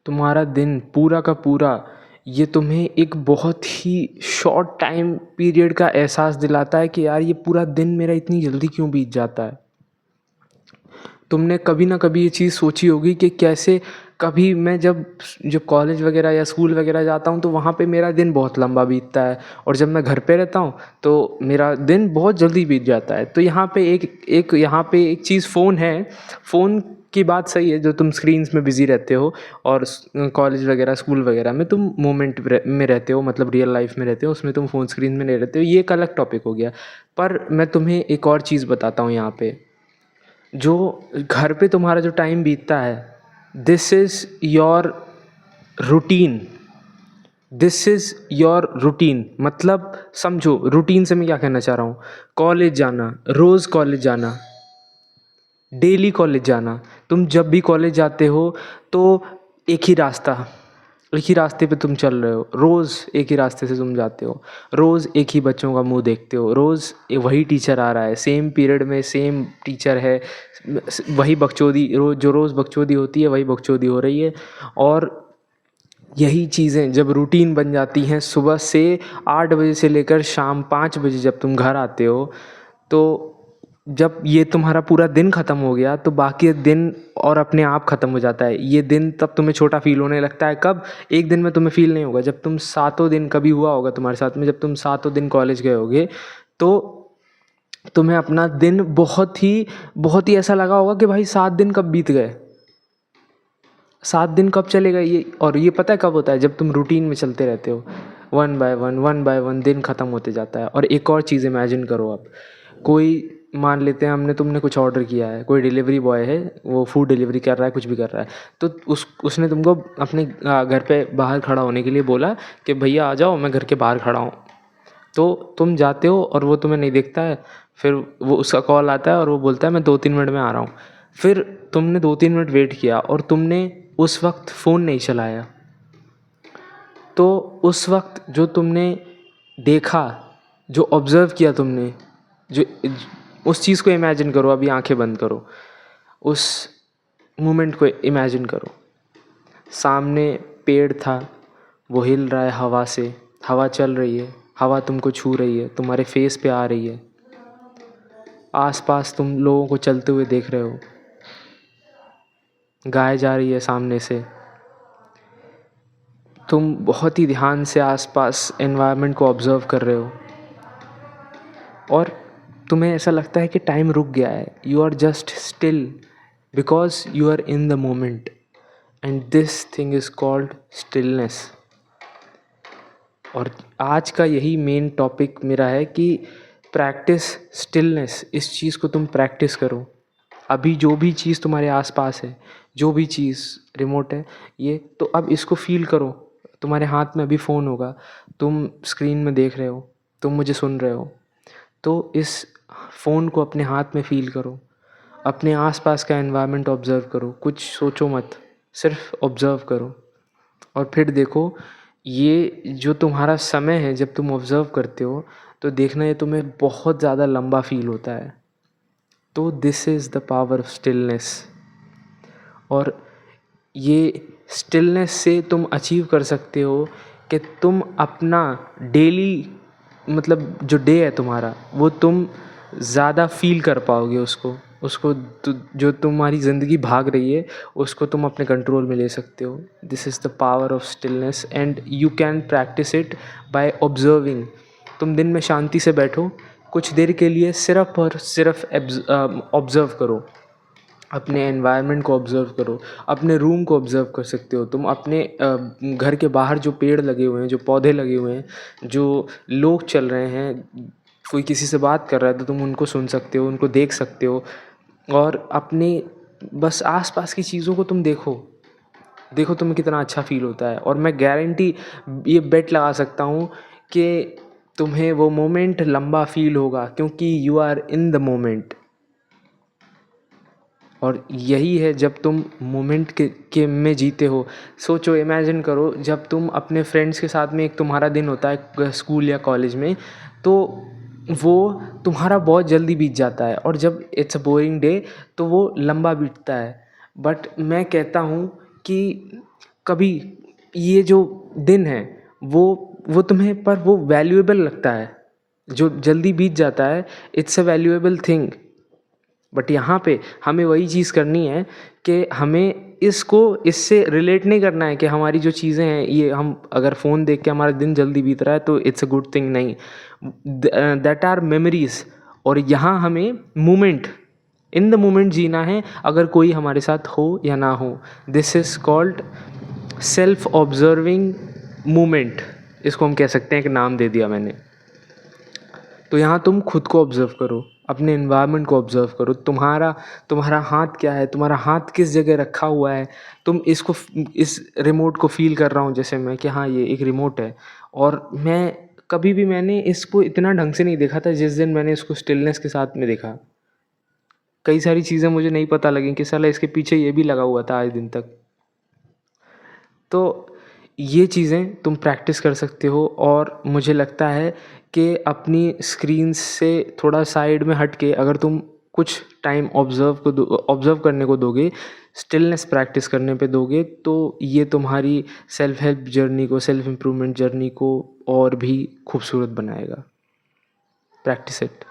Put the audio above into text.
तुम्हारा दिन पूरा का पूरा ये तुम्हें एक बहुत ही शॉर्ट टाइम पीरियड का एहसास दिलाता है कि यार ये पूरा दिन मेरा इतनी जल्दी क्यों बीत जाता है। तुमने कभी ना कभी ये चीज़ सोची होगी कि कैसे कभी मैं जब कॉलेज वगैरह या स्कूल वगैरह जाता हूँ तो वहाँ पे मेरा दिन बहुत लंबा बीतता है, और जब मैं घर पे रहता हूँ तो मेरा दिन बहुत जल्दी बीत जाता है। तो यहाँ पे एक चीज़ फ़ोन है। फ़ोन की बात सही है, जो तुम स्क्रीन्स में बिज़ी रहते हो, और कॉलेज वगैरह स्कूल वगैरह में तुम मोमेंट में रहते हो, मतलब रियल लाइफ में रहते हो, उसमें तुम फ़ोन स्क्रीन में नहीं रहते हो। ये एक अलग टॉपिक हो गया। पर मैं तुम्हें एक और चीज़ बताता हूँ यहाँ पे। जो घर पे तुम्हारा जो टाइम बीतता है, this is your routine. This is your routine, मतलब समझो रूटीन से मैं क्या कहना चाह रहा हूँ। कॉलेज जाना, रोज़ कॉलेज जाना, डेली कॉलेज जाना। तुम जब भी कॉलेज जाते हो तो एक ही रास्ता, एक ही रास्ते पे तुम चल रहे हो। रोज़ एक ही रास्ते से तुम जाते हो, रोज़ एक ही बच्चों का मुंह देखते हो, रोज़ वही टीचर आ रहा है, सेम पीरियड में सेम टीचर है, वही बकचोदी रोज़ बकचोदी होती है, वही बकचोदी हो रही है। और यही चीज़ें जब रूटीन बन जाती हैं, सुबह से 8 बजे से लेकर शाम 5 बजे जब तुम घर आते हो, तो जब ये तुम्हारा पूरा दिन ख़त्म हो गया तो बाकी दिन और अपने आप ख़त्म हो जाता है। ये दिन तब तुम्हें छोटा फील होने लगता है। कब? एक दिन में तुम्हें फील नहीं होगा, जब तुम सातों दिन, कभी हुआ होगा तुम्हारे साथ में, जब तुम सातों दिन कॉलेज गए होगे तो तुम्हें अपना दिन बहुत ही ऐसा लगा होगा कि भाई 7 दिन कब बीत गए, 7 दिन कब चले गए ये। और ये पता है कब होता है? जब तुम रूटीन में चलते रहते हो, वन बाय वन दिन ख़त्म होते जाता है। और एक और चीज़ इमेजिन करो आप, कोई मान लेते हैं तुमने कुछ ऑर्डर किया है, कोई डिलीवरी बॉय है, वो फूड डिलीवरी कर रहा है, कुछ भी कर रहा है, तो उसने तुमको अपने घर पे बाहर खड़ा होने के लिए बोला कि भैया आ जाओ, मैं घर के बाहर खड़ा हूँ। तो तुम जाते हो और वो तुम्हें नहीं देखता है। फिर वो उसका कॉल आता है और वो बोलता है मैं 2-3 मिनट में आ रहा हूँ। फिर तुमने 2-3 मिनट वेट किया और तुमने उस वक्त फ़ोन नहीं चलाया। तो उस वक्त जो तुमने देखा, जो ऑब्ज़र्व किया तुमने, जो उस चीज़ को इमेजिन करो। अभी आंखें बंद करो, उस मोमेंट को इमेजिन करो। सामने पेड़ था, वो हिल रहा है हवा से, हवा चल रही है, हवा तुमको छू रही है, तुम्हारे फेस पे आ रही है। आसपास तुम लोगों को चलते हुए देख रहे हो, गाय जा रही है सामने से। तुम बहुत ही ध्यान से आसपास एनवायरनमेंट को ऑब्ज़र्व कर रहे हो, और तुम्हें ऐसा लगता है कि टाइम रुक गया है। You are just still because you are in the moment, and this thing is called stillness. और आज का यही मेन टॉपिक मेरा है कि प्रैक्टिस स्टिलनेस। इस चीज़ को तुम प्रैक्टिस करो। अभी जो भी चीज़ तुम्हारे आसपास है, जो भी चीज़ रिमोट है ये, तो अब इसको फील करो। तुम्हारे हाथ में अभी फ़ोन होगा, तुम स्क्रीन में देख रहे हो, तुम मुझे सुन रहे हो, तो इस फ़ोन को अपने हाथ में फ़ील करो। अपने आसपास का एनवायरनमेंट ऑब्ज़र्व करो, कुछ सोचो मत, सिर्फ ऑब्ज़र्व करो। और फिर देखो, ये जो तुम्हारा समय है जब तुम ऑब्ज़र्व करते हो, तो देखना ये तुम्हें बहुत ज़्यादा लंबा फ़ील होता है। तो this is the power of stillness. और ये स्टिलनेस से तुम अचीव कर सकते हो कि तुम अपना डेली, मतलब जो डे है तुम्हारा, वो तुम ज़्यादा फील कर पाओगे उसको जो तुम्हारी ज़िंदगी भाग रही है उसको तुम अपने कंट्रोल में ले सकते हो। This is the power of stillness and you can practice it by observing. तुम दिन में शांति से बैठो, कुछ देर के लिए सिर्फ और सिर्फ ऑब्ज़र्व करो, अपने एनवायरनमेंट को ऑब्ज़र्व करो, अपने रूम को ऑब्ज़र्व कर सकते हो तुम। अपने घर के बाहर जो पेड़ लगे हुए हैं, जो पौधे लगे हुए हैं, जो लोग चल रहे हैं, कोई किसी से बात कर रहा है तो तुम उनको सुन सकते हो, उनको देख सकते हो। और अपने बस आसपास की चीज़ों को तुम देखो तुम्हें कितना अच्छा फ़ील होता है। और मैं गारंटी, ये बेट लगा सकता हूँ कि तुम्हें वो मोमेंट लंबा फ़ील होगा, क्योंकि you are in the moment. और यही है जब तुम मोमेंट के में जीते हो। सोचो, इमेजिन करो, जब तुम अपने फ्रेंड्स के साथ में, एक तुम्हारा दिन होता है स्कूल या कॉलेज में, तो वो तुम्हारा बहुत जल्दी बीत जाता है। और जब इट्स अ बोरिंग डे तो वो लंबा बीतता है। बट मैं कहता हूँ कि कभी ये जो दिन है वो तुम्हें पर वो वैल्यूएबल लगता है, जो जल्दी बीत जाता है, it's a valuable thing. But यहाँ पे हमें वही चीज़ करनी है कि हमें इससे रिलेट नहीं करना है कि हमारी जो चीज़ें हैं, ये हम अगर फ़ोन देख के हमारा दिन जल्दी बीत रहा है तो इट्स अ गुड थिंग, नहीं। That are memories. और यहाँ हमें मोमेंट, इन द मोमेंट जीना है, अगर कोई हमारे साथ हो या ना हो। This is called self observing moment, इसको हम कह सकते हैं, एक नाम दे दिया मैंने। तो यहाँ तुम खुद को ऑब्ज़र्व करो, अपने इन्वायरमेंट को ऑब्ज़र्व करो। तुम्हारा हाथ क्या है, तुम्हारा हाथ किस जगह रखा हुआ है। तुम इस रिमोट को फ़ील कर रहा हूँ जैसे मैं, कि हाँ ये एक रिमोट है। और मैंने इसको इतना ढंग से नहीं देखा था जिस दिन मैंने इसको स्टिलनेस के साथ में देखा। कई सारी चीज़ें मुझे नहीं पता लगी कि साला इसके पीछे ये भी लगा हुआ था आज दिन तक। तो ये चीज़ें तुम प्रैक्टिस कर सकते हो। और मुझे लगता है कि अपनी स्क्रीन से थोड़ा साइड में हट के अगर तुम कुछ टाइम ऑब्ज़र्व करने को दोगे, स्टिलनेस प्रैक्टिस करने पे दोगे, तो ये तुम्हारी सेल्फ हेल्प जर्नी को, सेल्फ इम्प्रूवमेंट जर्नी को और भी खूबसूरत बनाएगा। Practice it.